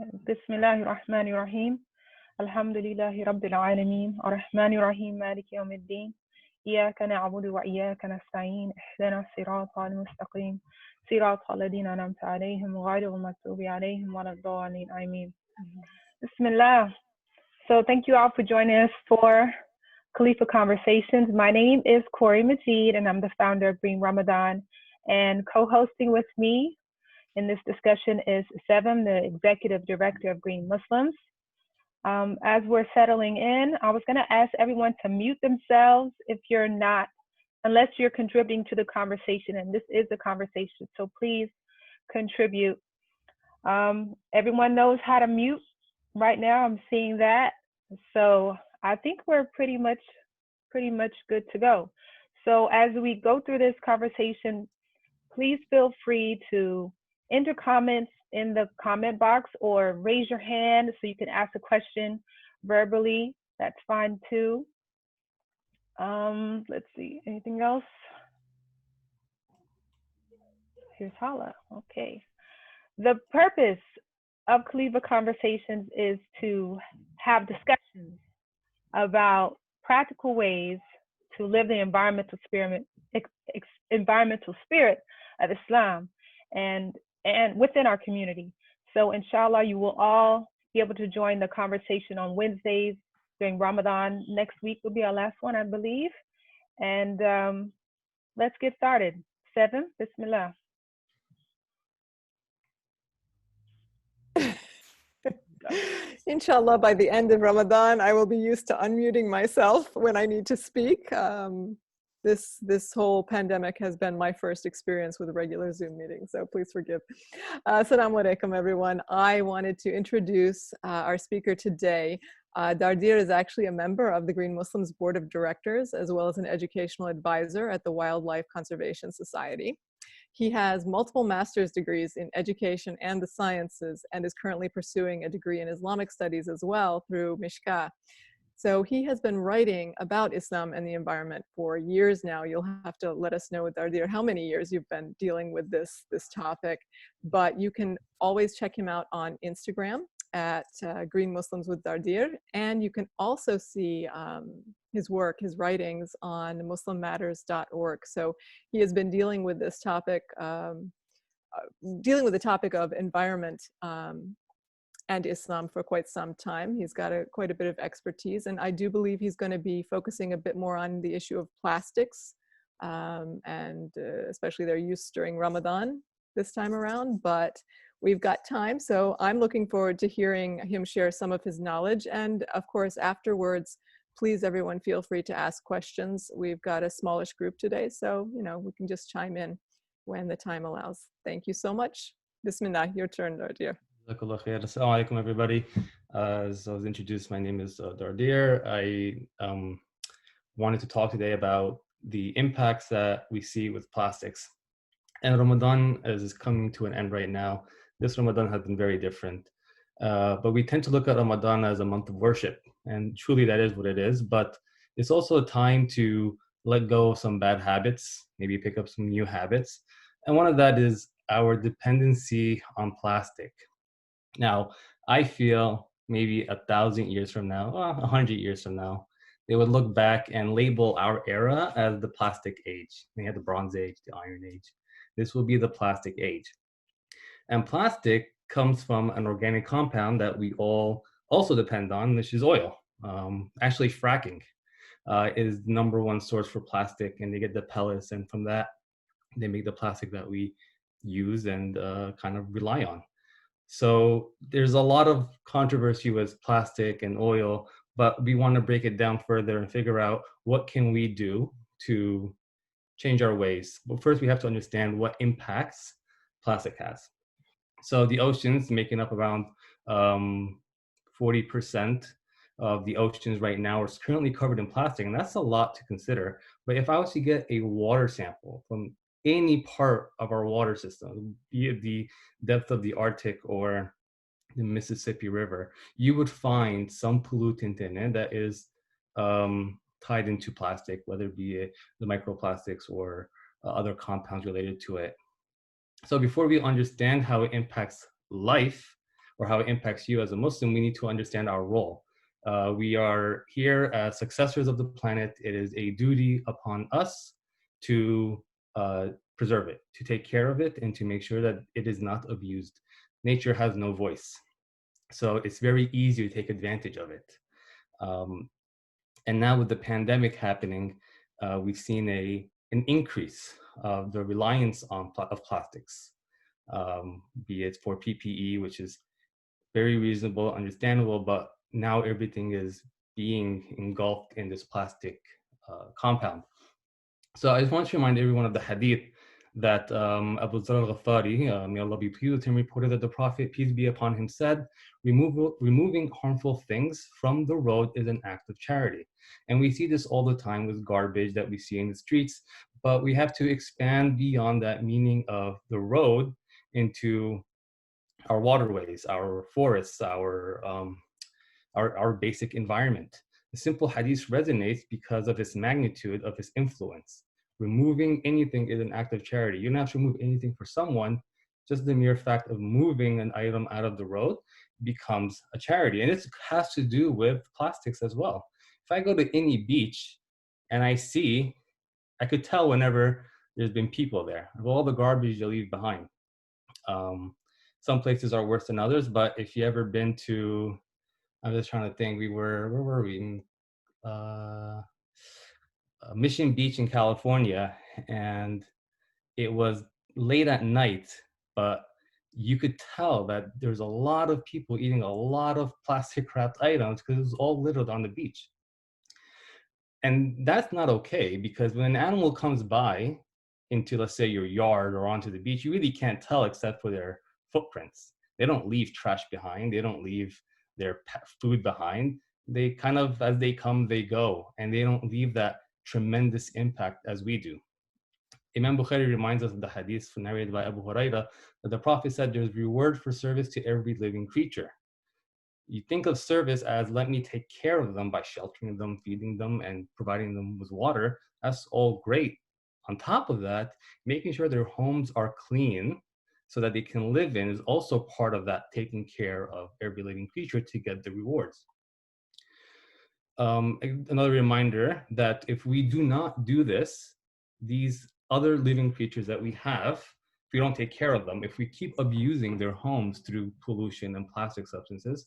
بسم الله الرحمن الرحيم الحمد لله رب العالمين الرحمن الرحيم مالك يوم الدين إياك نعبد وإياك نستعين اهدنا الصراط المستقيم صراط الذين أنعمت عليهم غير المغضوب عليهم ولا الضالين آمين. Bismillah. So thank you all for joining us for Khalifa Conversations. My name is Corey Majid, and I'm the founder of Green Ramadan. And co-hosting with me in this discussion is Sevim, the executive director of Green Muslims. As we're settling in, I was going to ask everyone to mute themselves if you're not, unless you're contributing to the conversation, and this is a conversation, so please contribute. Everyone knows how to mute right now. I'm seeing that. So I think we're pretty much good to go. So as we go through this conversation, please feel free to enter comments in the comment box or raise your hand so you can ask a question verbally. That's fine too. Let's see, anything else? Here's Hala. Okay. The purpose of Khalifa Conversations is to have discussions about practical ways to live the environmental spirit of Islam and within our community. So inshallah, you will all be able to join the conversation on Wednesdays during Ramadan. Next week will be our last one, I believe. And let's get started. Sevim, Bismillah. Inshallah, by the end of Ramadan, I will be used to unmuting myself when I need to speak. This whole pandemic has been my first experience with a regular Zoom meeting, so please forgive. Assalamu alaikum, everyone. I wanted to introduce our speaker today. Dardir is actually a member of the Green Muslims Board of Directors, as well as an educational advisor at the Wildlife Conservation Society. He has multiple master's degrees in education and the sciences and is currently pursuing a degree in Islamic Studies as well through Mishkah. So he has been writing about Islam and the environment for years now. You'll have to let us know, Dardir, how many years you've been dealing with this topic. But you can always check him out on Instagram at Green Muslims with Dardir. And you can also see his work, his writings on muslimmatters.org. So he has been dealing with this topic, dealing with the topic of environment and Islam for quite some time. He's got quite a bit of expertise, and I do believe he's going to be focusing a bit more on the issue of plastics and especially their use during Ramadan this time around, but we've got time, so I'm looking forward to hearing him share some of his knowledge. And of course, afterwards, please, everyone, feel free to ask questions. We've got a smallish group today, so we can just chime in when the time allows. Thank you so much. Bismillah, your turn, Dardir. Assalamu alaikum, everybody. As I was introduced, my name is Dardir. I wanted to talk today about the impacts that we see with plastics. And Ramadan is coming to an end right now. This Ramadan has been very different. But we tend to look at Ramadan as a month of worship. And truly that is what it is. But it's also a time to let go of some bad habits, maybe pick up some new habits. And one of that is our dependency on plastic. Now, I feel maybe 1,000 years from now, 100 years from now, they would look back and label our era as the plastic age. We had the Bronze Age, the Iron Age. This will be the plastic age. And plastic comes from an organic compound that we all also depend on, which is oil. Actually, fracking is the #1 source for plastic, and they get the pellets, and from that, they make the plastic that we use and kind of rely on. So there's a lot of controversy with plastic and oil, but we want to break it down further and figure out what can we do to change our ways. But first, we have to understand what impacts plastic has. So the oceans, making up around 40% of the oceans right now, are currently covered in plastic, and that's a lot to consider. But if I was to get a water sample from any part of our water system, be it the depth of the Arctic or the Mississippi River, you would find some pollutant in it that is tied into plastic, whether it be the microplastics or other compounds related to it. So before we understand how it impacts life or how it impacts you as a Muslim, we need to understand our role. We are here as successors of the planet. It is a duty upon us to preserve it, to take care of it, and to make sure that it is not abused. Nature has no voice, so it's very easy to take advantage of it. And now with the pandemic happening, we've seen an increase of the reliance on of plastics, be it for PPE, which is very reasonable, understandable, but now everything is being engulfed in this plastic compound. So I just want to remind everyone of the hadith that Abu Zar al-Ghafari, may Allah be pleased with him, reported that the Prophet, peace be upon him, said, removing harmful things from the road is an act of charity. And we see this all the time with garbage that we see in the streets, but we have to expand beyond that meaning of the road into our waterways, our forests, our basic environment. The simple hadith resonates because of its magnitude, of its influence. Removing anything is an act of charity. You don't have to remove anything for someone. Just the mere fact of moving an item out of the road becomes a charity. And it has to do with plastics as well. If I go to any beach and I could tell whenever there's been people there, of all the garbage you leave behind. Some places are worse than others, but if you ever been to, I'm just trying to think, where were we? Mission Beach in California, and it was late at night, but you could tell that there's a lot of people eating a lot of plastic wrapped items because it was all littered on the beach. And that's not okay, because when an animal comes by into, let's say, your yard or onto the beach, you really can't tell except for their footprints. They don't leave trash behind. They don't leave their food behind. They kind of, as they come, they go, and they don't leave that tremendous impact as we do. Imam Bukhari reminds us of the hadith narrated by Abu Huraira that the Prophet said there's reward for service to every living creature. You think of service as, let me take care of them by sheltering them, feeding them, and providing them with water. That's all great. On top of that, making sure their homes are clean so that they can live in is also part of that taking care of every living creature to get the rewards. Another reminder that if we do not do this, these other living creatures that we have, if we don't take care of them, if we keep abusing their homes through pollution and plastic substances,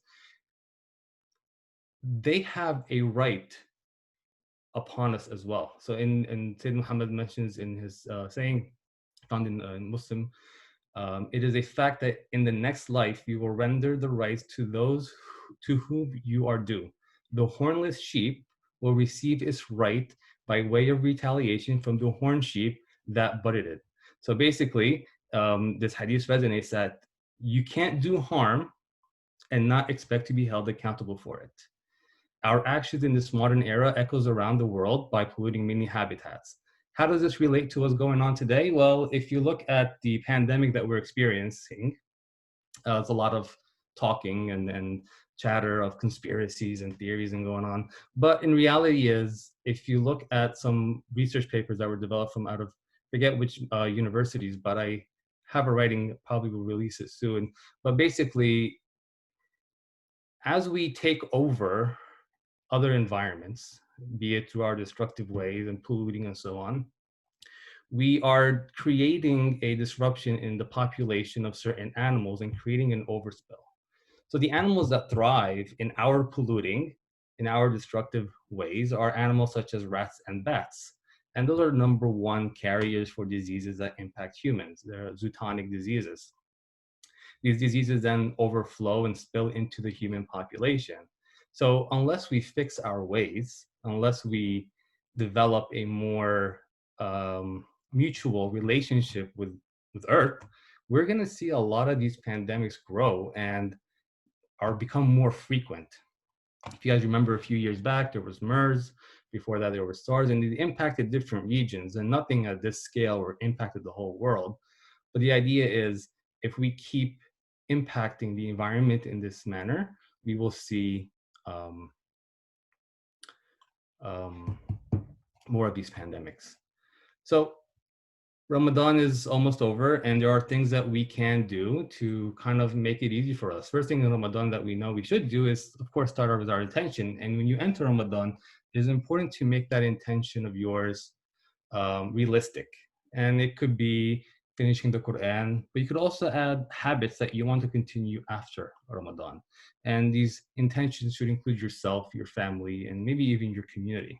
they have a right upon us as well. So in Sayyid Muhammad mentions in his saying, found in Muslim, it is a fact that in the next life, you will render the rights to those to whom you are due. The hornless sheep will receive its right by way of retaliation from the horned sheep that butted it. So basically, this hadith resonates that you can't do harm and not expect to be held accountable for it. Our actions in this modern era echoes around the world by polluting many habitats. How does this relate to what's going on today? Well, if you look at the pandemic that we're experiencing, there's a lot of talking and chatter of conspiracies and theories and going on. But in reality is, if you look at some research papers that were developed from out of, forget which universities, but I have a writing, probably will release it soon. But basically, as we take over other environments, be it through our destructive ways and polluting and so on, we are creating a disruption in the population of certain animals and creating an overspill. So the animals that thrive in our polluting, in our destructive ways, are animals such as rats and bats. And those are number one carriers for diseases that impact humans. They're zootonic diseases. These diseases then overflow and spill into the human population. So unless we fix our ways, unless we develop a more mutual relationship with Earth, we're going to see a lot of these pandemics grow and become more frequent. If you guys remember a few years back, there was MERS. Before that, there was SARS, and it impacted different regions, and nothing at this scale or impacted the whole world. But the idea is, if we keep impacting the environment in this manner, we will see more of these pandemics. So Ramadan is almost over, and there are things that we can do to kind of make it easy for us. First thing in Ramadan that we know we should do is, of course, start off with our intention. And when you enter Ramadan, it is important to make that intention of yours realistic. And it could be finishing the Quran, but you could also add habits that you want to continue after Ramadan. And these intentions should include yourself, your family, and maybe even your community.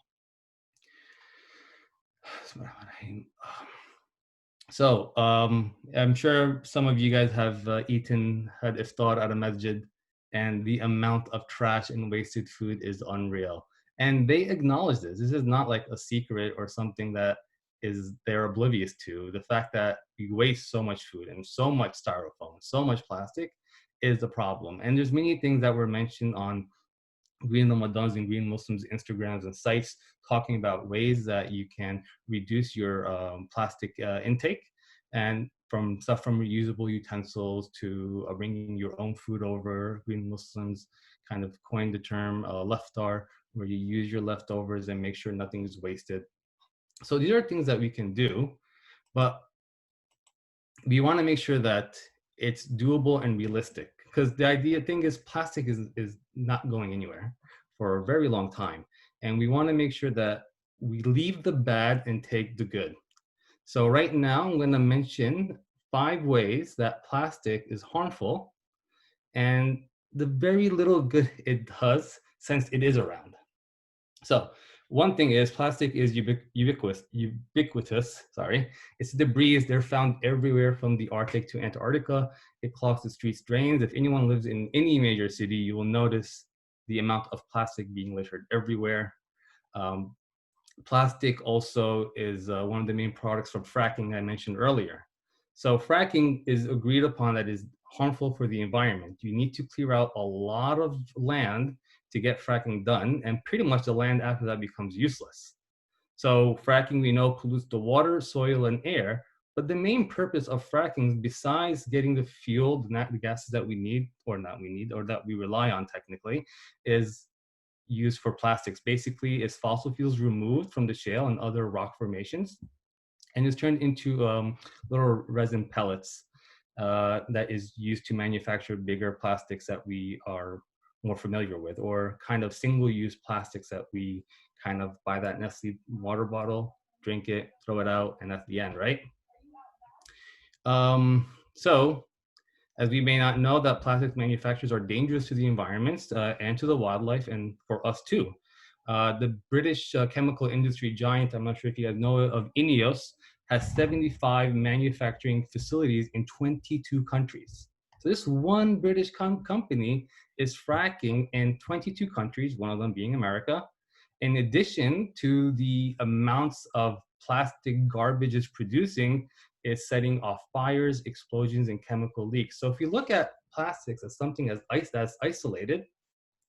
So I'm sure some of you guys have had iftar at a masjid, and the amount of trash and wasted food is unreal. And they acknowledge this. This is not like a secret or something that is they're oblivious to. The fact that we waste so much food and so much styrofoam, so much plastic is a problem. And there's many things that were mentioned on Green Ramadans and Green Muslims Instagrams and sites talking about ways that you can reduce your plastic intake, and from stuff from reusable utensils to bringing your own food over. Green Muslims kind of coined the term leftar, where you use your leftovers and make sure nothing is wasted. So these are things that we can do, but we want to make sure that it's doable and realistic, because the thing is plastic is not going anywhere for a very long time, and we want to make sure that we leave the bad and take the good. So right now I'm going to mention 5 ways that plastic is harmful and the very little good it does since it is around. So one thing is plastic is ubiquitous. Sorry, it's debris. They're found everywhere from the Arctic to Antarctica. It clogs the streets, drains. If anyone lives in any major city, you will notice the amount of plastic being littered everywhere. Plastic also is one of the main products from fracking I mentioned earlier. So fracking is agreed upon that is harmful for the environment. You need to clear out a lot of land to get fracking done, and pretty much the land after that becomes useless. So fracking, we know, pollutes the water, soil, and air, but the main purpose of fracking, besides getting the fuel, the gases that we need, or that we rely on technically, is used for plastics. Basically, is fossil fuels removed from the shale and other rock formations, and is turned into little resin pellets that is used to manufacture bigger plastics that we are more familiar with, or kind of single-use plastics that we kind of buy that Nestle water bottle, drink it, throw it out, and that's the end, right? So, as we may not know, that plastic manufacturers are dangerous to the environment and to the wildlife, and for us too. The British chemical industry giant, I'm not sure if you guys know of, Ineos, has 75 manufacturing facilities in 22 countries. So this one British company is fracking in 22 countries, one of them being America. In addition to the amounts of plastic garbage it's producing, is setting off fires, explosions, and chemical leaks. So if you look at plastics as something that's isolated,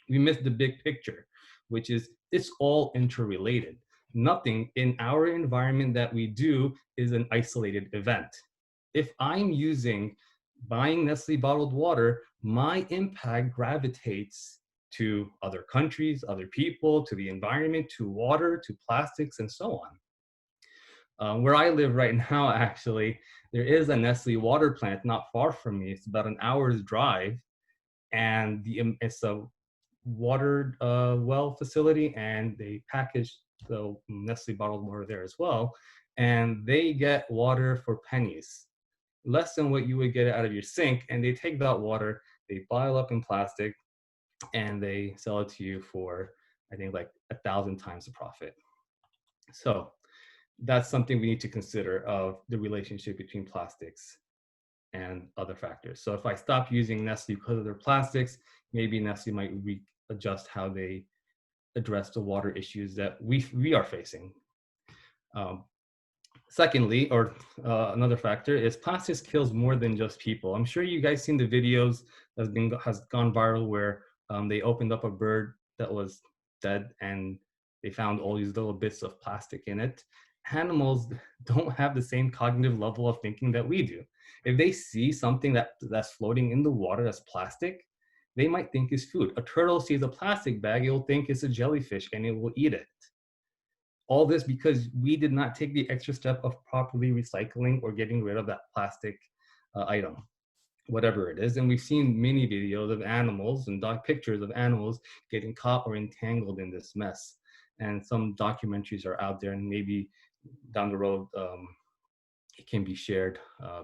we miss the big picture, which is it's all interrelated. Nothing in our environment that we do is an isolated event. If I'm buying Nestle bottled water, my impact gravitates to other countries, other people, to the environment, to water, to plastics, and so on. Where I live right now, actually, there is a Nestle water plant not far from me. It's about an hour's drive, and it's a water well facility, and they package the Nestle bottled water there as well, and they get water for pennies, less than what you would get out of your sink, and they take that water, they bottle up in plastic, and they sell it to you for, I think, like 1,000 times the profit. So that's something we need to consider, of the relationship between plastics and other factors. So if I stop using Nestle because of their plastics, maybe Nestle might readjust how they address the water issues that we are facing. Secondly, another factor is plastics kills more than just people. I'm sure you guys seen the videos that has gone viral where they opened up a bird that was dead and they found all these little bits of plastic in it. Animals don't have the same cognitive level of thinking that we do. If they see something that's floating in the water that's plastic, they might think it's food. A turtle sees a plastic bag, it will think it's a jellyfish and it will eat it. all this because we did not take the extra step of properly recycling or getting rid of that plastic item, whatever it is. And we've seen many videos of animals and pictures of animals getting caught or entangled in this mess. And some documentaries are out there, and maybe down the road, it can be shared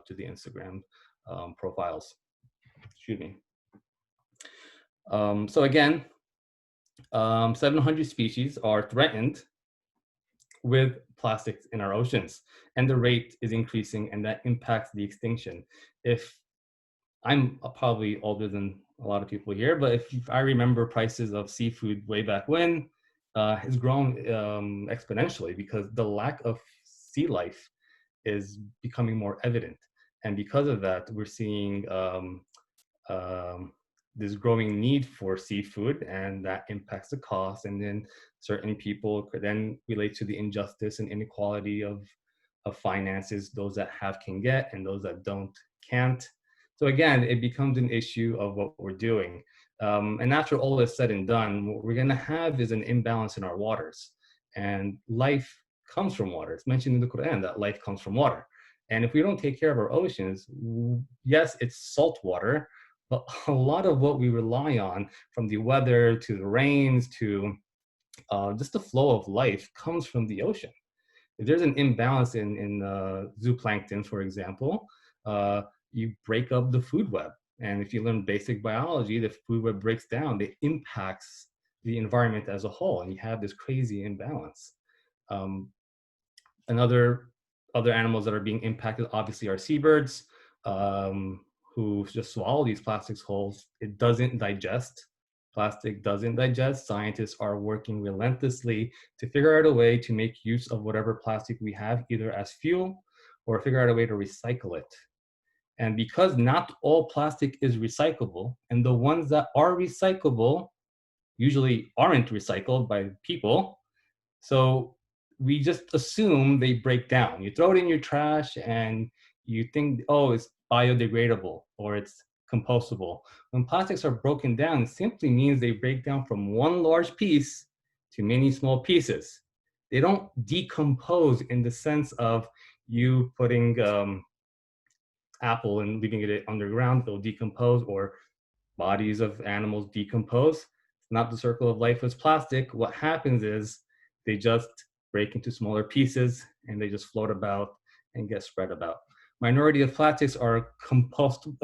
to the Instagram profiles. Excuse me. So again, 700 species are threatened with plastics in our oceans, and the rate is increasing, and that impacts the extinction. If I'm probably older than a lot of people here, but if I remember prices of seafood way back when, has grown exponentially because the lack of sea life is becoming more evident. And because of that, we're seeing this growing need for seafood, and that impacts the cost. And then certain people could then relate to the injustice and inequality of finances. Those that have can get, and those that don't can't. So again, it becomes an issue of what we're doing. And after all is said and done, what we're gonna have is an imbalance in our waters. And life comes from water. It's mentioned in the Quran that life comes from water. And if we don't take care of our oceans, yes, it's salt water, but a lot of what we rely on, from the weather to the rains to just the flow of life, comes from the ocean. If there's an imbalance in zooplankton, for example, you break up the food web. And if you learn basic biology, the food web breaks down, it impacts the environment as a whole, and you have this crazy imbalance. Other animals that are being impacted, obviously, are seabirds, who just swallow these plastics whole. It doesn't digest. Plastic doesn't digest. Scientists are working relentlessly to figure out a way to make use of whatever plastic we have, either as fuel or figure out a way to recycle it. And because not all plastic is recyclable, and the ones that are recyclable usually aren't recycled by people, so we just assume they break down. You throw it in your trash and you think, oh, it's biodegradable or it's compostable. When plastics are broken down, it simply means they break down from one large piece to many small pieces. They don't decompose in the sense of you putting apple and leaving it underground, it'll decompose, or bodies of animals decompose. It's not the circle of life with plastic. What happens is they just break into smaller pieces and they just float about and get spread about. Minority of plastics are compostable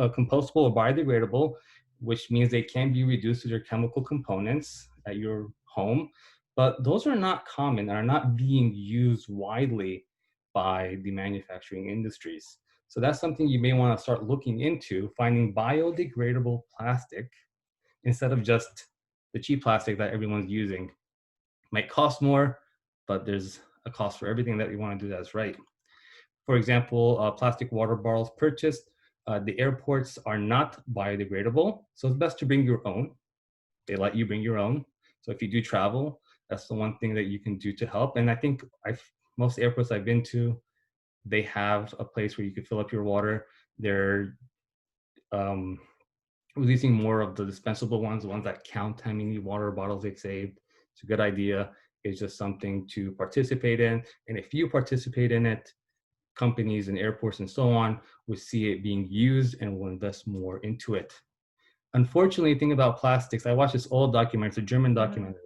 or biodegradable, which means they can be reduced to their chemical components at your home. But those are not common and are not being used widely by the manufacturing industries. So that's something you may want to start looking into, finding biodegradable plastic instead of just the cheap plastic that everyone's using. Might cost more, but there's a cost for everything that you want to do that's right. For example, plastic water bottles purchased, the airports are not biodegradable, so it's best to bring your own. They let you bring your own. So if you do travel, that's the one thing that you can do to help. And I think most airports I've been to, they have a place where you can fill up your water. They're releasing more of the dispensable ones, the ones that count how many water bottles they've saved. It's a good idea. It's just something to participate in. And if you participate in it, companies and airports and so on will see it being used and will invest more into it. Unfortunately, the thing about plastics, I watched this old documentary, it's a German documentary.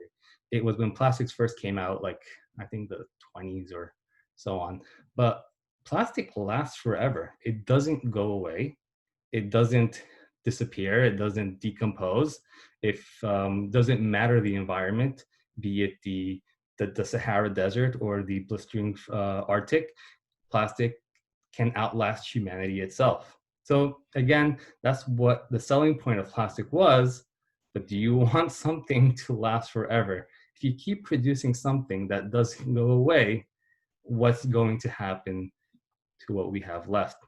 It was when plastics first came out, like I think the 20s or so on. But plastic lasts forever. It doesn't go away. It doesn't disappear. It doesn't decompose. If doesn't matter the environment, be it the Sahara Desert or the blistering Arctic, plastic can outlast humanity itself. So again, that's what the selling point of plastic was. But do you want something to last forever? If you keep producing something that doesn't go away, what's going to happen to what we have left?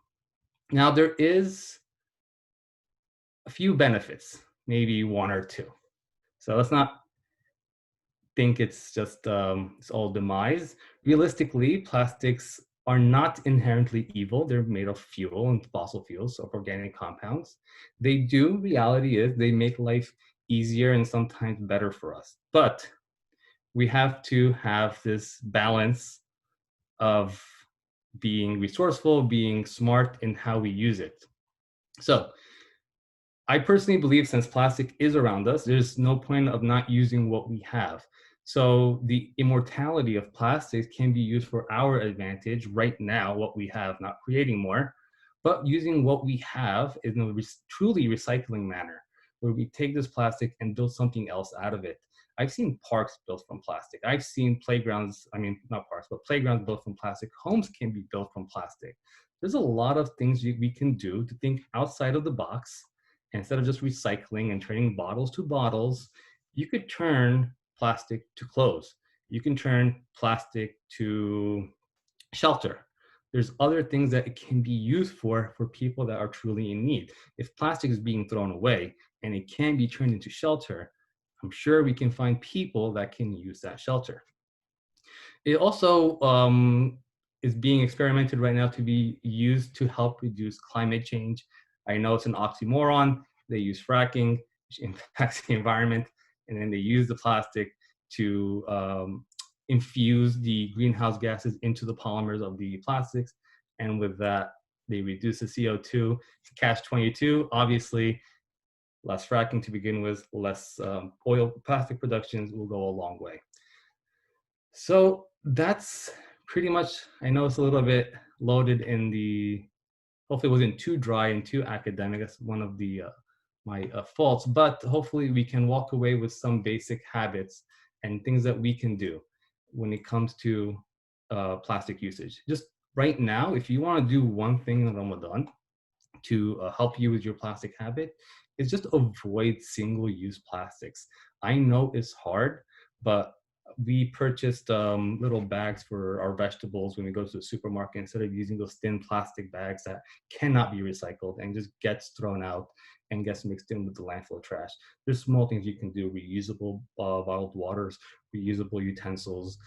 Now, there is a few benefits, maybe one or two. So let's not think it's just it's all demise. Realistically, plastics are not inherently evil. They're made of fuel and fossil fuels, so organic compounds. They do, reality is, they make life easier and sometimes better for us. But we have to have this balance of being resourceful, being smart in how we use it. So I personally believe since plastic is around us, there's no point of not using what we have. So the immortality of plastics can be used for our advantage right now, what we have, not creating more, but using what we have in a truly recycling manner, where we take this plastic and build something else out of it. I've seen parks built from plastic. I've seen playgrounds, I mean, not parks, but playgrounds built from plastic. Homes can be built from plastic. There's a lot of things we can do to think outside of the box. Instead of just recycling and turning bottles to bottles, you could turn plastic to clothes. You can turn plastic to shelter. There's other things that it can be used for people that are truly in need. If plastic is being thrown away and it can be turned into shelter, I'm sure we can find people that can use that shelter. It also is being experimented right now to be used to help reduce climate change. I know it's an oxymoron. They use fracking, which impacts the environment, and then they use the plastic to infuse the greenhouse gases into the polymers of the plastics. And with that, they reduce the CO2. Catch-22, obviously, less fracking to begin with, less oil plastic productions will go a long way. So that's pretty much, I know it's a little bit loaded in the, hopefully it wasn't too dry and too academic. That's one of the my faults, but hopefully we can walk away with some basic habits and things that we can do when it comes to plastic usage. Just right now, if you want to do one thing in Ramadan to help you with your plastic habit, is just avoid single-use plastics. I know it's hard, but we purchased little bags for our vegetables when we go to the supermarket instead of using those thin plastic bags that cannot be recycled and just gets thrown out and gets mixed in with the landfill trash. There's small things you can do: reusable bottled waters, reusable utensils,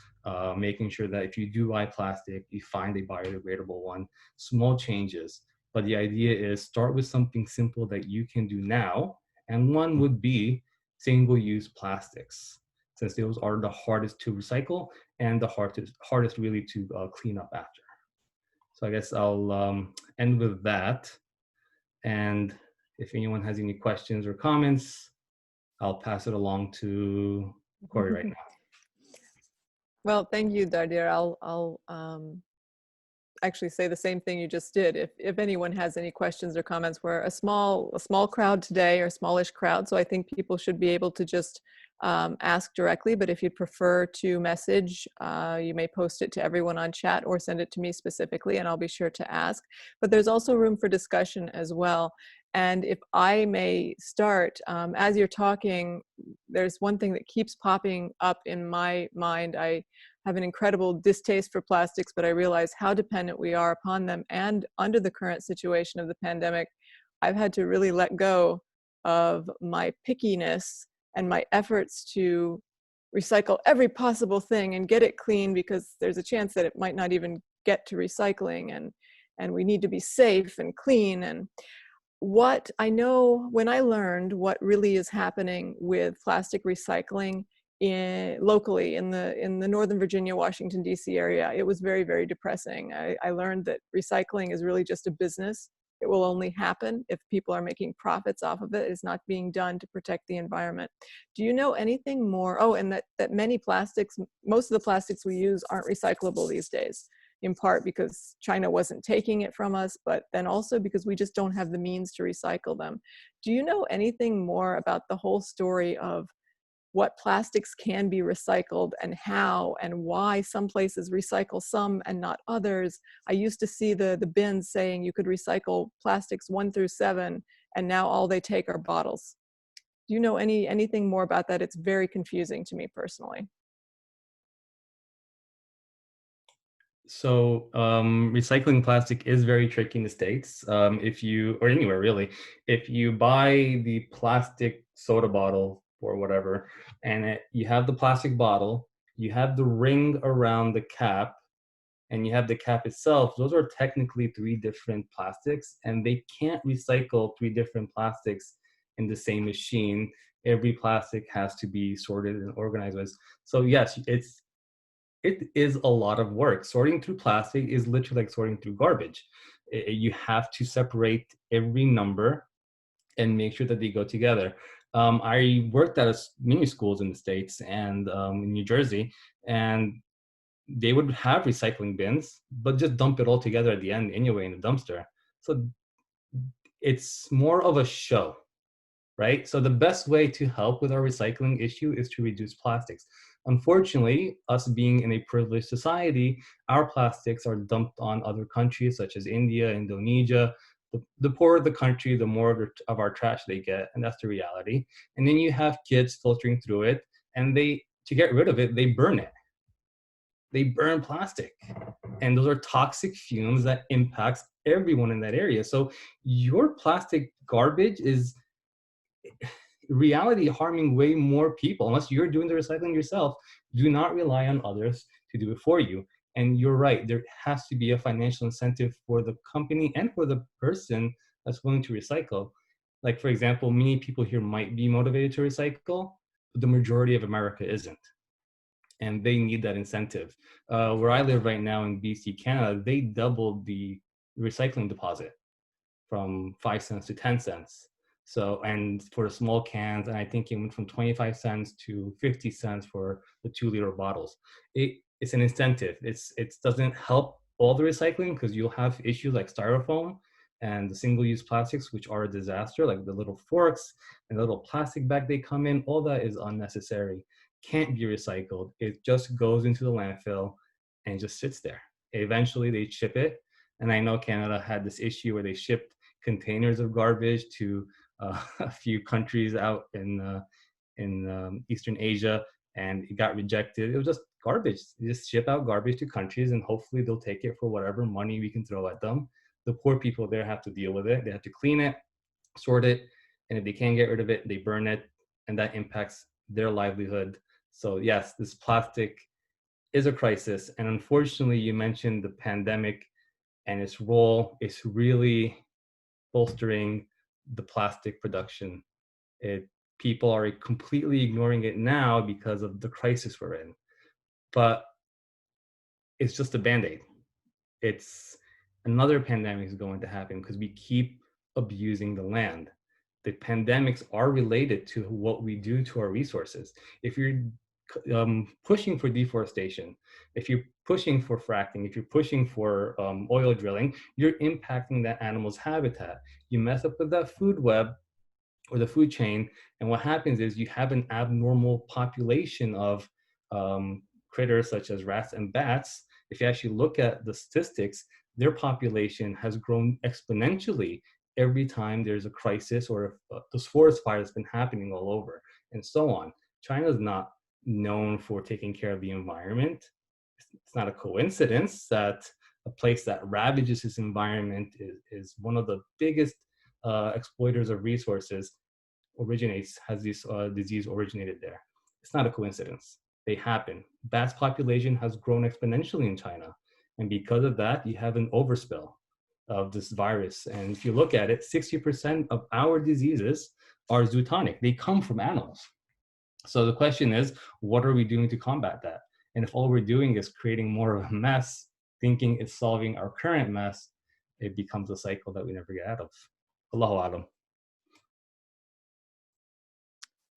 making sure that if you do buy plastic, you find a biodegradable one. Small changes. But the idea is start with something simple that you can do now, and one would be single-use plastics, since those are the hardest to recycle and the hardest really to clean up after. So I guess I'll end with that. And if anyone has any questions or comments, I'll pass it along to Corey right now. Well, thank you, Dardir. I'll actually say the same thing you just did. If anyone has any questions or comments, we're a small crowd today, or smallish crowd, so I think people should be able to just ask directly. But if you'd prefer to message, you may post it to everyone on chat or send it to me specifically, and I'll be sure to ask. But there's also room for discussion as well. And if I may start, as you're talking, there's one thing that keeps popping up in my mind. I have an incredible distaste for plastics, but I realize how dependent we are upon them. And under the current situation of the pandemic, I've had to really let go of my pickiness and my efforts to recycle every possible thing and get it clean, because there's a chance that it might not even get to recycling, and we need to be safe and clean. And what I know, when I learned what really is happening with plastic recycling locally in the Northern Virginia, Washington, D.C. area, it was very, very depressing. I learned that recycling is really just a business. It will only happen if people are making profits off of it. It's not being done to protect the environment. Do you know anything more? Oh, and that many plastics, most of the plastics we use aren't recyclable these days, in part because China wasn't taking it from us, but then also because we just don't have the means to recycle them. Do you know anything more about the whole story of what plastics can be recycled and how and why some places recycle some and not others? I used to see the bins saying you could recycle plastics 1 through 7, and now all they take are bottles. Do you know anything more about that? It's very confusing to me personally. So recycling plastic is very tricky in the States. If you, or anywhere really, if you buy the plastic soda bottle or whatever, and you have the plastic bottle, you have the ring around the cap, and you have the cap itself, those are technically 3 different plastics, and they can't recycle 3 different plastics in the same machine Every plastic has to be sorted and organized with. So yes, it is a lot of work. Sorting through plastic is literally like sorting through garbage. You have to separate every number and make sure that they go together. I worked at many schools in the States and in New Jersey, and they would have recycling bins, but just dump it all together at the end anyway in the dumpster. So it's more of a show, right? So the best way to help with our recycling issue is to reduce plastics. Unfortunately, us being in a privileged society, our plastics are dumped on other countries such as India, Indonesia. The poorer the country, the more of our trash they get, and that's the reality. And then you have kids filtering through it, and to get rid of it, they burn it. They burn plastic, and those are toxic fumes that impacts everyone in that area. So your plastic garbage is reality harming way more people. Unless you're doing the recycling yourself, do not rely on others to do it for you. And you're right, there has to be a financial incentive for the company and for the person that's willing to recycle. Like, for example, many people here might be motivated to recycle, but the majority of America isn't. And they need that incentive. Where I live right now in BC, Canada, they doubled the recycling deposit from 5 cents to 10 cents. So, and for the small cans, and I think it went from 25 cents to 50 cents for the 2-liter bottles. It's an incentive. It doesn't help all the recycling because you'll have issues like styrofoam and the single-use plastics, which are a disaster, like the little forks and the little plastic bag they come in. All that is unnecessary. Can't be recycled. It just goes into the landfill and just sits there. Eventually they ship it. And I know Canada had this issue where they shipped containers of garbage to a few countries out in Eastern Asia, and it got rejected. It was just garbage. You just ship out garbage to countries, and hopefully they'll take it for whatever money we can throw at them. The poor people there have to deal with it. They have to clean it, sort it, and if they can't get rid of it, they burn it, and that impacts their livelihood. So yes, this plastic is a crisis, and unfortunately, you mentioned the pandemic and its role is really bolstering the plastic production. People are completely ignoring it now because of the crisis we're in, but it's just a band-aid. It's another pandemic is going to happen because we keep abusing the land. The pandemics are related to what we do to our resources. If you're pushing for deforestation, if you're pushing for fracking, if you're pushing for oil drilling, you're impacting that animal's habitat. You mess up with that food web or the food chain, and what happens is you have an abnormal population of critters such as rats and bats. If you actually look at the statistics, their population has grown exponentially every time there's a crisis or if this forest fire has been happening all over and so on. China's not known for taking care of the environment. It's not a coincidence that a place that ravages its environment is one of the biggest exploiters of resources has this disease originated there. It's not a coincidence. They happen. Bats population has grown exponentially in China. And because of that, you have an overspill of this virus. And if you look at it, 60% of our diseases are zootonic. They come from animals. So the question is, what are we doing to combat that? And if all we're doing is creating more of a mess, thinking it's solving our current mess, it becomes a cycle that we never get out of. Allahu Alam.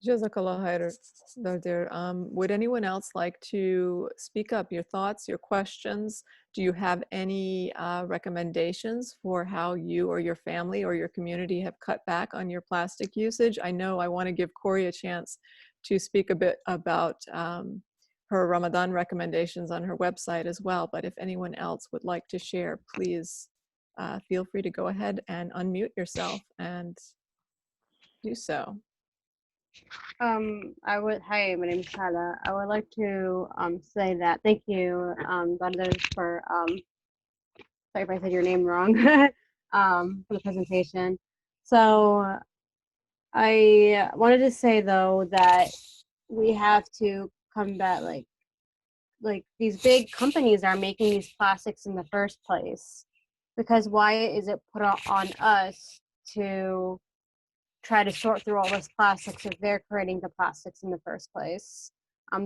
Jazakallah khair, Dardir. Would anyone else like to speak up? Your thoughts, your questions? Do you have any recommendations for how you or your family or your community have cut back on your plastic usage? I know I want to give Corey a chance to speak a bit about her Ramadan recommendations on her website as well, but if anyone else would like to share, please feel free to go ahead and unmute yourself and do so. Hi, my name is Shala. I would like to say that thank you, Dardir, for sorry if I said your name wrong, for the presentation. So I wanted to say though that we have to combat like these big companies are making these plastics in the first place, because why is it put on us to try to sort through all this plastics if they're creating the plastics in the first place.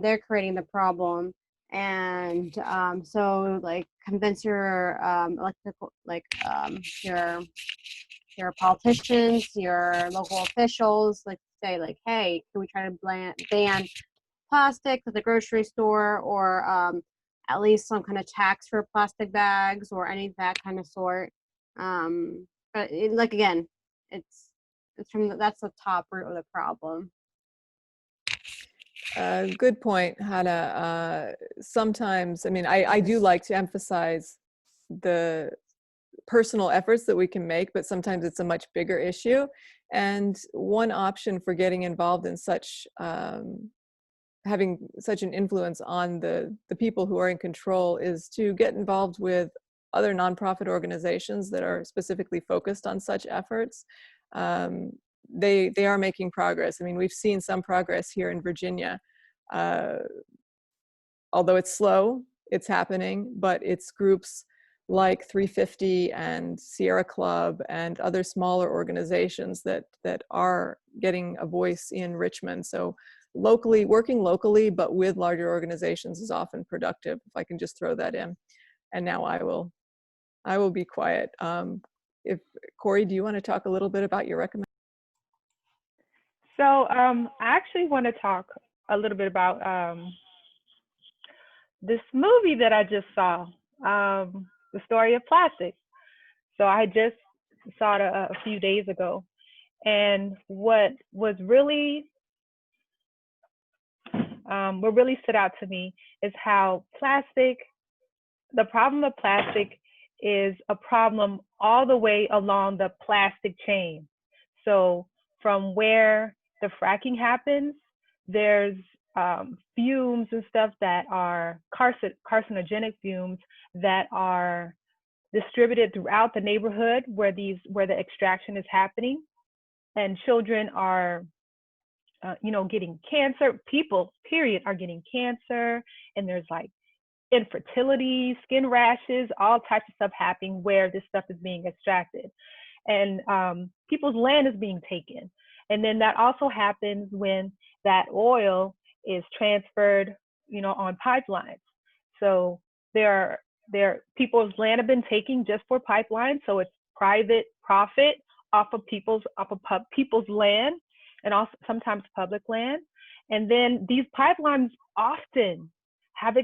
They're creating the problem. And so like convince your your politicians, your local officials, like say like, hey, can we try to ban plastic at the grocery store, or at least some kind of tax for plastic bags or any of that kind of sort. But like again, it's that's the top root of the problem. Good point, Hannah. Sometimes, I mean, I do like to emphasize the personal efforts that we can make, but sometimes it's a much bigger issue. And one option for getting involved in such, having such an influence on the people who are in control is to get involved with other nonprofit organizations that are specifically focused on such efforts. They are making progress. I mean, we've seen some progress here in Virginia. Although it's slow, it's happening, but it's groups like 350 and Sierra Club and other smaller organizations that are getting a voice in Richmond. So locally, working locally, but with larger organizations is often productive, if I can just throw that in. And now I will be quiet. If Corey, do you want to talk a little bit about your recommendation? So I actually want to talk a little bit about this movie that I just saw, The Story of Plastic. So I just saw it a few days ago. And what really stood out to me is how the problem of plastic is a problem all the way along the plastic chain. So from where the fracking happens, there's fumes and stuff that are carcinogenic fumes that are distributed throughout the neighborhood where the extraction is happening, and children are getting cancer. People, period, are getting cancer, and there's like infertility, skin rashes, all types of stuff happening where this stuff is being extracted, and people's land is being taken. And then that also happens when that oil is transferred, on pipelines. So people's land have been taken just for pipelines. So it's private profit off of people's land, and also sometimes public land. And then these pipelines often have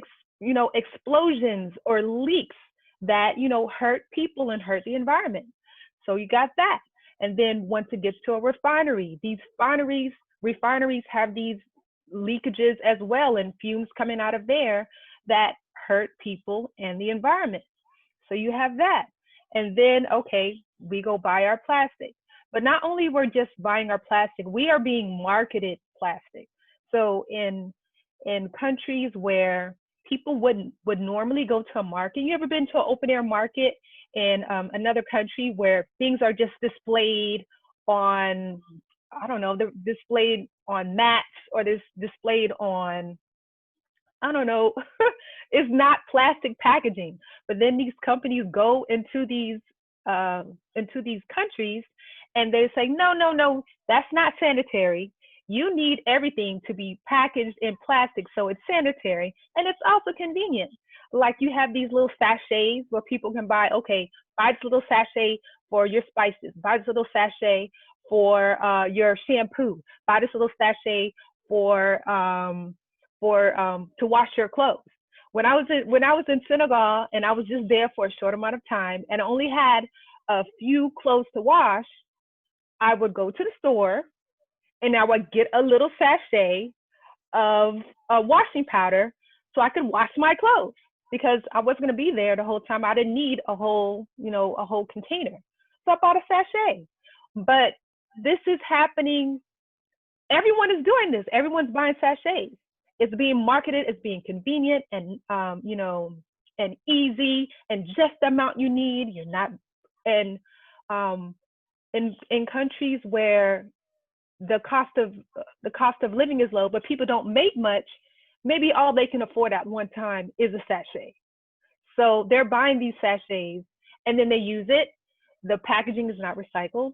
explosions or leaks that hurt people and hurt the environment. So you got that. And then once it gets to a refinery, these refineries have these leakages as well, and fumes coming out of there that hurt people and the environment. So you have that. And then, okay, we go buy our plastic. But not only we're just buying our plastic, we are being marketed plastic. So in countries where people would normally go to a market, you ever been to an open air market in another country where things are just displayed on, I don't know, they're displayed on mats, or they're displayed on, I don't know, it's not plastic packaging. But then these companies go into these countries and they say, no, that's not sanitary. You need everything to be packaged in plastic, so it's sanitary, and it's also convenient. Like you have these little sachets where people can buy, okay, buy this little sachet for your spices, buy this little sachet for your shampoo, buy this little sachet for to wash your clothes. When I was in Senegal and I was just there for a short amount of time and I only had a few clothes to wash, I would go to the store and I would get a little sachet of washing powder so I could wash my clothes, because I wasn't going to be there the whole time. I didn't need a whole container. So I bought a sachet. But this is happening. Everyone is doing this. Everyone's buying sachets. It's being marketed as being convenient and, and easy and just the amount you need. You're not, and in countries where the cost of living is low, but people don't make much, maybe all they can afford at one time is a sachet. So they're buying these sachets and then they use it. The packaging is not recycled,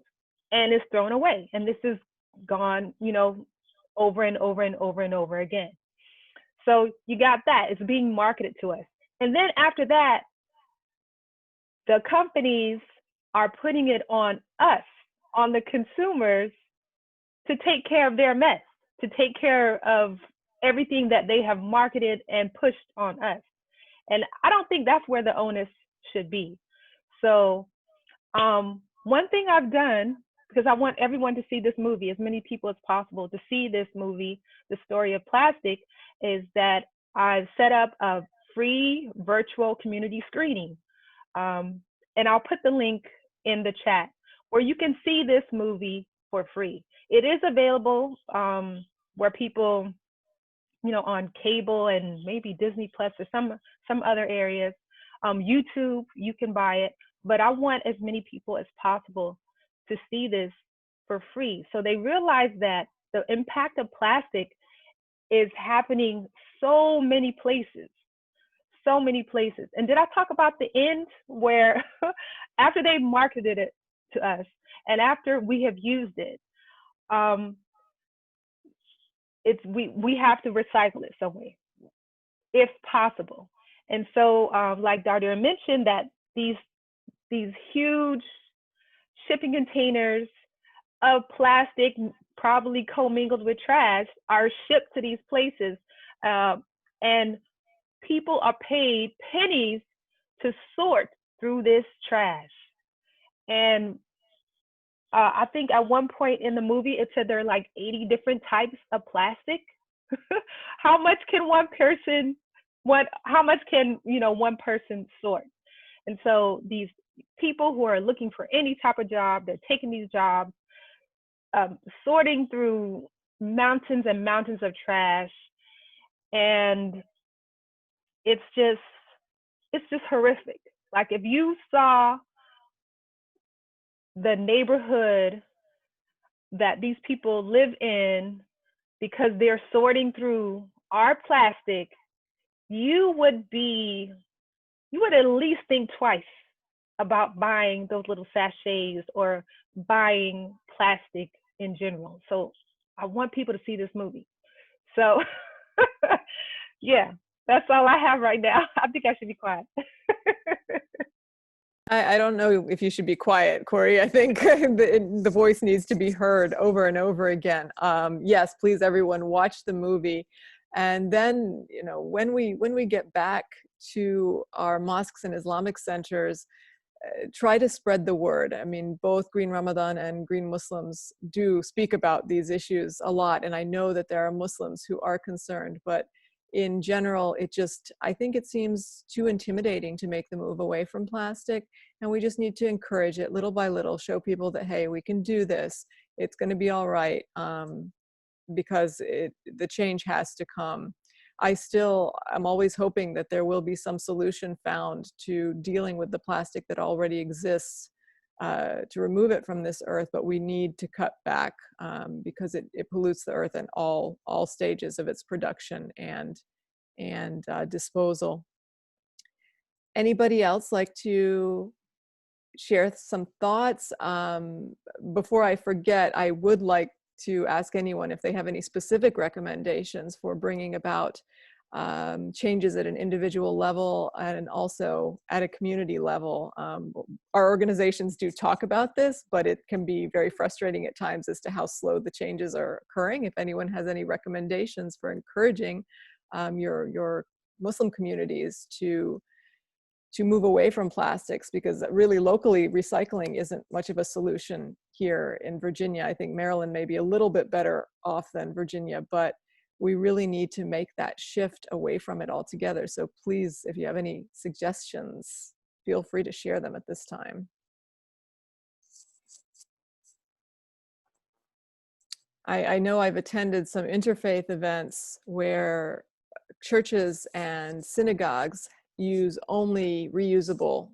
and is thrown away. And this is gone, you know, over and over and over and over again. So you got that. It's being marketed to us. And then after that, the companies are putting it on us, on the consumers, to take care of their mess, to take care of everything that they have marketed and pushed on us. And I don't think that's where the onus should be. So one thing I've done, because I want everyone to see this movie, as many people as possible to see this movie, The Story of Plastic, is that I've set up a free virtual community screening. And I'll put the link in the chat where you can see this movie for free. It is available where people, you know, on cable and maybe Disney Plus or some other areas. YouTube, you can buy it, but I want as many people as possible to see this for free. So they realize that the impact of plastic is happening so many places. So many places. And did I talk about the end where after they marketed it to us and after we have used it, we have to recycle it some way, if possible. And so, like Dardir mentioned, that these huge shipping containers of plastic, probably commingled with trash, are shipped to these places, and people are paid pennies to sort through this trash. And I think at one point in the movie, it said there are like 80 different types of plastic. How much can one person sort? And so these people who are looking for any type of job, they're taking these jobs, sorting through mountains and mountains of trash. And it's just horrific. Like if you saw the neighborhood that these people live in because they're sorting through our plastic, you would at least think twice about buying those little sachets or buying plastic in general. So I want people to see this movie. So yeah, that's all I have right now. I think I should be quiet. I don't know if you should be quiet, Corey. I think the voice needs to be heard over and over again. Yes, please, everyone, watch the movie. And then, you know, when we get back to our mosques and Islamic centers, try to spread the word. I mean, both Green Ramadan and Green Muslims do speak about these issues a lot. And I know that there are Muslims who are concerned, but in general, I think it seems too intimidating to make the move away from plastic. And we just need to encourage it little by little, show people that, hey, we can do this. It's going to be all right, because the change has to come. I'm always hoping that there will be some solution found to dealing with the plastic that already exists, to remove it from this earth, but we need to cut back because it pollutes the earth in all stages of its production and disposal. Anybody else like to share some thoughts? Before I forget, I would like to ask anyone if they have any specific recommendations for bringing about changes at an individual level and also at a community level. Our organizations do talk about this, but it can be very frustrating at times as to how slow the changes are occurring. If anyone has any recommendations for encouraging your Muslim communities to move away from plastics, because really locally recycling isn't much of a solution here in Virginia. I think Maryland may be a little bit better off than Virginia, but we really need to make that shift away from it altogether. So please, if you have any suggestions, feel free to share them at this time. I know I've attended some interfaith events where churches and synagogues use only reusable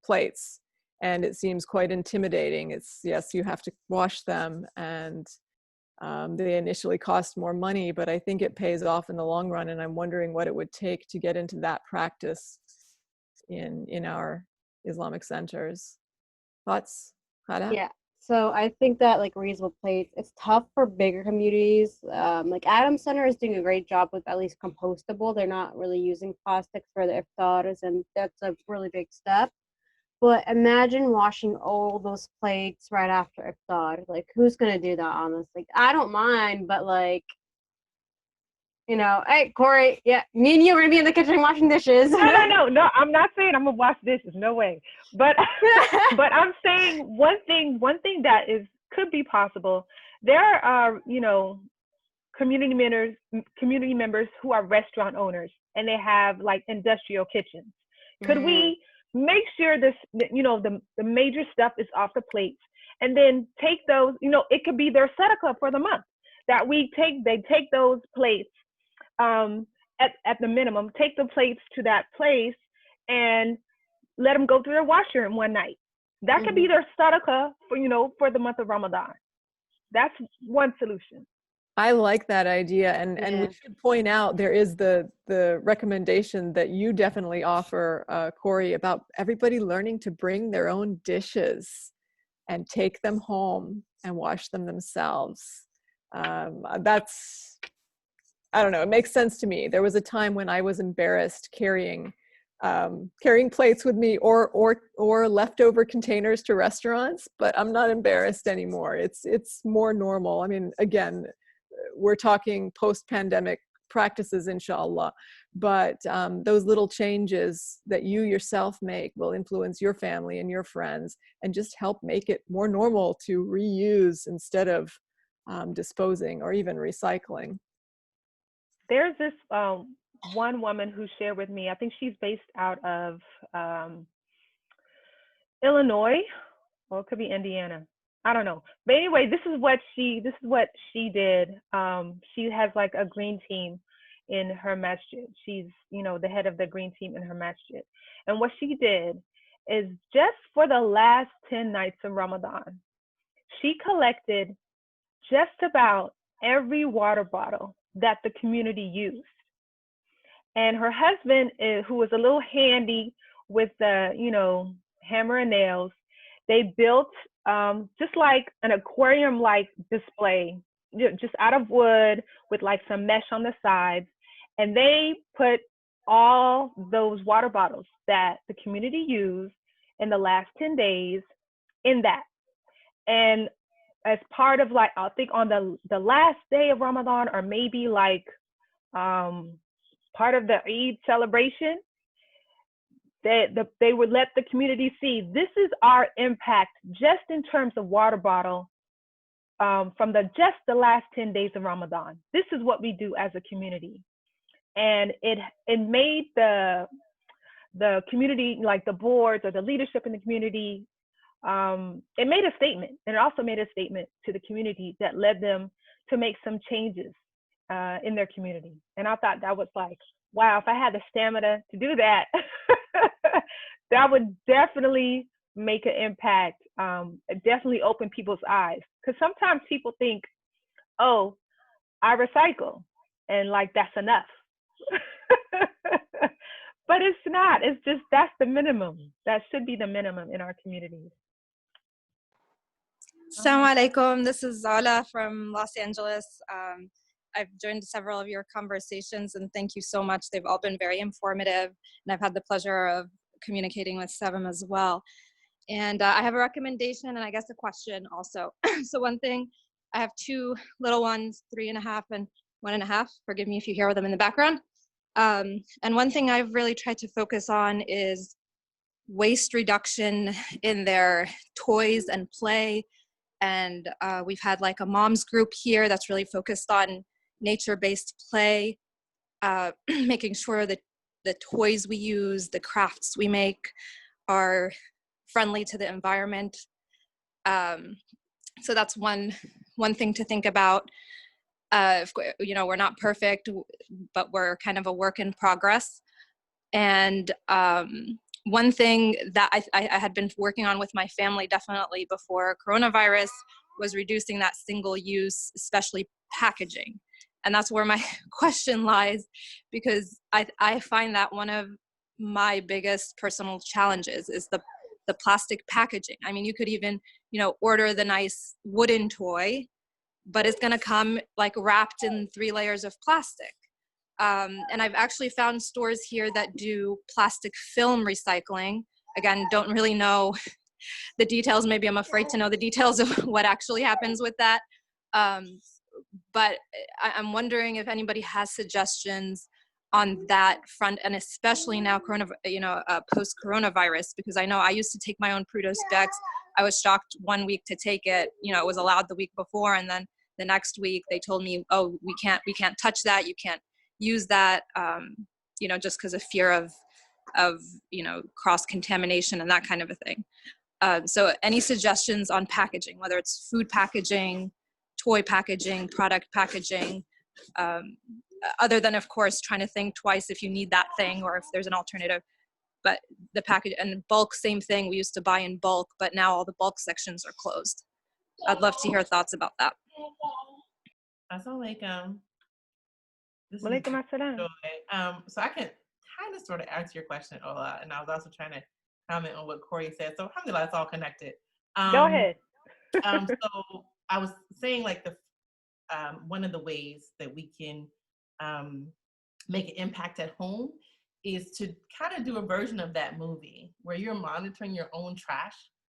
plates, and it seems quite intimidating. Yes, you have to wash them, and they initially cost more money, but I think it pays off in the long run, and I'm wondering what it would take to get into that practice in our Islamic centers. Thoughts, Khada? Yeah. So I think that like reusable plates, it's tough for bigger communities. Like Adams Center is doing a great job with at least compostable. They're not really using plastics for the iftars, and that's a really big step. But imagine washing all those plates right after iftar. Like, who's gonna do that? Honestly, I don't mind, but like, hey Corey, yeah, me and you are gonna be in the kitchen washing dishes. No. I'm not saying I'm gonna wash dishes. No way. But but I'm saying one thing that could be possible. There are community members who are restaurant owners and they have like industrial kitchens. Could we make sure this, the major stuff is off the plates, and then take those, it could be their sadaqah for the month that they take those plates, at the minimum, take the plates to that place and let them go through their washer in one night. That could be their sadaqah for the month of Ramadan. That's one solution. I like that idea, and we should point out there is the recommendation that you definitely offer, Corey, about everybody learning to bring their own dishes and take them home and wash them themselves. That's, I don't know, it makes sense to me. There was a time when I was embarrassed carrying plates with me or leftover containers to restaurants, but I'm not embarrassed anymore. It's more normal. I mean, again, we're talking post-pandemic practices, inshallah, but those little changes that you yourself make will influence your family and your friends and just help make it more normal to reuse instead of disposing or even recycling. There's this one woman who shared with me, I think she's based out of Illinois, or it could be Indiana. I don't know. But anyway, this is what she did. She has like a green team in her masjid. She's, the head of the green team in her masjid. And what she did is, just for the last 10 nights of Ramadan, she collected just about every water bottle that the community used. And her husband, who was a little handy with the, hammer and nails, they built just like an aquarium-like display, just out of wood with like some mesh on the sides. And they put all those water bottles that the community used in the last 10 days in that. And as part of like, I think on the last day of Ramadan, or maybe like part of the Eid celebration, they would let the community see, this is our impact just in terms of water bottle from just the last 10 days of Ramadan. This is what we do as a community. And it made the community, like the boards or the leadership in the community, it made a statement. And it also made a statement to the community that led them to make some changes in their community. And I thought that was like, wow, if I had the stamina to do that, that would definitely make an impact, definitely open people's eyes. Because sometimes people think, oh, I recycle, and like that's enough. But it's not. It's just, that's the minimum. That should be the minimum in our communities. Assalamu alaikum. This is Zala from Los Angeles. I've joined several of your conversations, and thank you so much. They've all been very informative, and I've had the pleasure of communicating with Sevim as well. And I have a recommendation and I guess a question also. So one thing, I have two little ones, 3.5 and 1.5. Forgive me if you hear them in the background. And one thing I've really tried to focus on is waste reduction in their toys and play. And we've had like a mom's group here that's really focused on nature-based play, making sure that the toys we use, the crafts we make are friendly to the environment. So that's one thing to think about. We're not perfect, but we're kind of a work in progress. And one thing that I had been working on with my family definitely before coronavirus was reducing that single use, especially packaging. And that's where my question lies, because I find that one of my biggest personal challenges is the plastic packaging. I mean, you could even order the nice wooden toy, but it's going to come like wrapped in 3 layers of plastic. And I've actually found stores here that do plastic film recycling. Again, don't really know the details. Maybe I'm afraid to know the details of what actually happens with that. But I'm wondering if anybody has suggestions on that front, and especially now, post-coronavirus, because I know I used to take my own Prudo specs. I was shocked 1 week to take it. It was allowed the week before, and then the next week they told me, oh, we can't touch that. You can't use that, just because of fear of cross-contamination and that kind of a thing. So any suggestions on packaging, whether it's food packaging, toy packaging, product packaging, other than, of course, trying to think twice if you need that thing or if there's an alternative. But the package and bulk, same thing. We used to buy in bulk, but now all the bulk sections are closed. I'd love to hear thoughts about that. Assalamu alaikum. This is Walaikum assalam. Joy. So I can kind of sort of answer your question, Ola, and I was also trying to comment on what Corey said. So alhamdulillah, it's all connected. Go ahead. So I was saying like one of the ways that we can make an impact at home is to kind of do a version of that movie where you're monitoring your own trash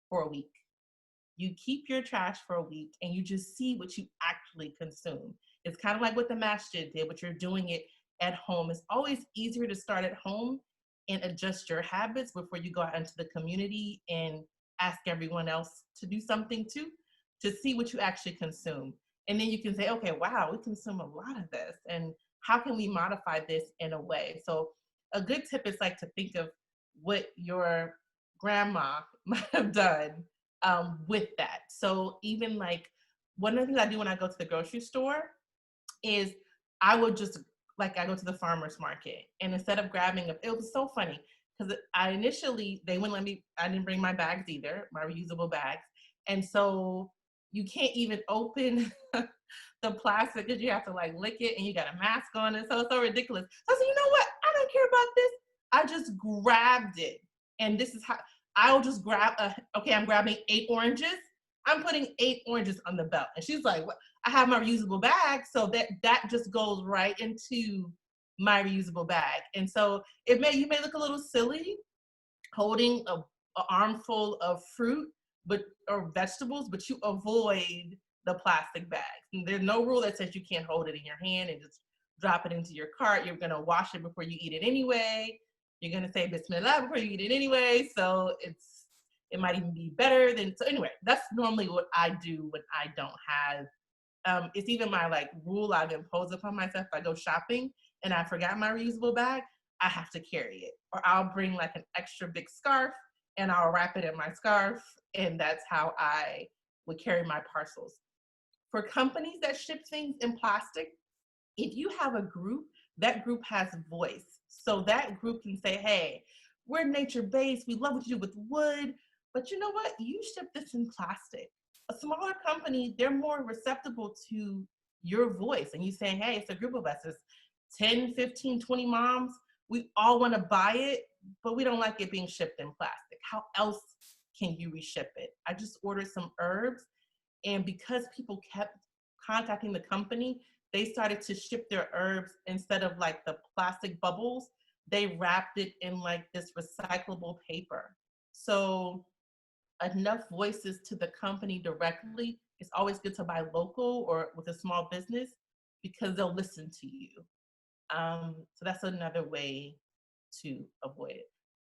for a week. You keep your trash for a week and you just see what you actually consume. It's kind of like what the masjid did, but you're doing it at home. It's always easier to start at home and adjust your habits before you go out into the community and ask everyone else to do something too, to see what you actually consume. And then you can say, okay, wow, we consume a lot of this. And how can we modify this in a way? So a good tip is like to think of what your grandma might have done with that. So even like one of the things I do when I go to the grocery store is I would just, like I go to the farmer's market and instead of grabbing it was so funny because they wouldn't let me, I didn't bring my bags either, my reusable bags. And so you can't even open the plastic because you have to like lick it and you got a mask on it. So it's so ridiculous. So I said, you know what? I don't care about this. I just grabbed it. And this is how I'll just grab, I'm grabbing 8 oranges. I'm putting 8 oranges on the belt. And she's like, what? I have my reusable bag. So that just goes right into my reusable bag. And so you may look a little silly holding an armful of fruit or vegetables, but you avoid the plastic bags. And there's no rule that says you can't hold it in your hand and just drop it into your cart. You're gonna wash it before you eat it anyway. You're gonna say Bismillah before you eat it anyway. So it might even be better so anyway, that's normally what I do when I don't have, it's even my like rule I've imposed upon myself. If I go shopping and I forgot my reusable bag, I have to carry it. Or I'll bring like an extra big scarf and I'll wrap it in my scarf. And that's how I would carry my parcels. For companies that ship things in plastic, if you have a group, that group has voice. So that group can say, hey, we're nature-based. We love what you do with wood. But you know what? You ship this in plastic. A smaller company, they're more receptive to your voice. And you saying, hey, it's a group of us. It's 10, 15, 20 moms. We all want to buy it, but we don't like it being shipped in plastic. How else can you reship it? I just ordered some herbs. And because people kept contacting the company, they started to ship their herbs instead of like the plastic bubbles, they wrapped it in like this recyclable paper. So enough voices to the company directly. It's always good to buy local or with a small business because they'll listen to you. So that's another way to avoid it.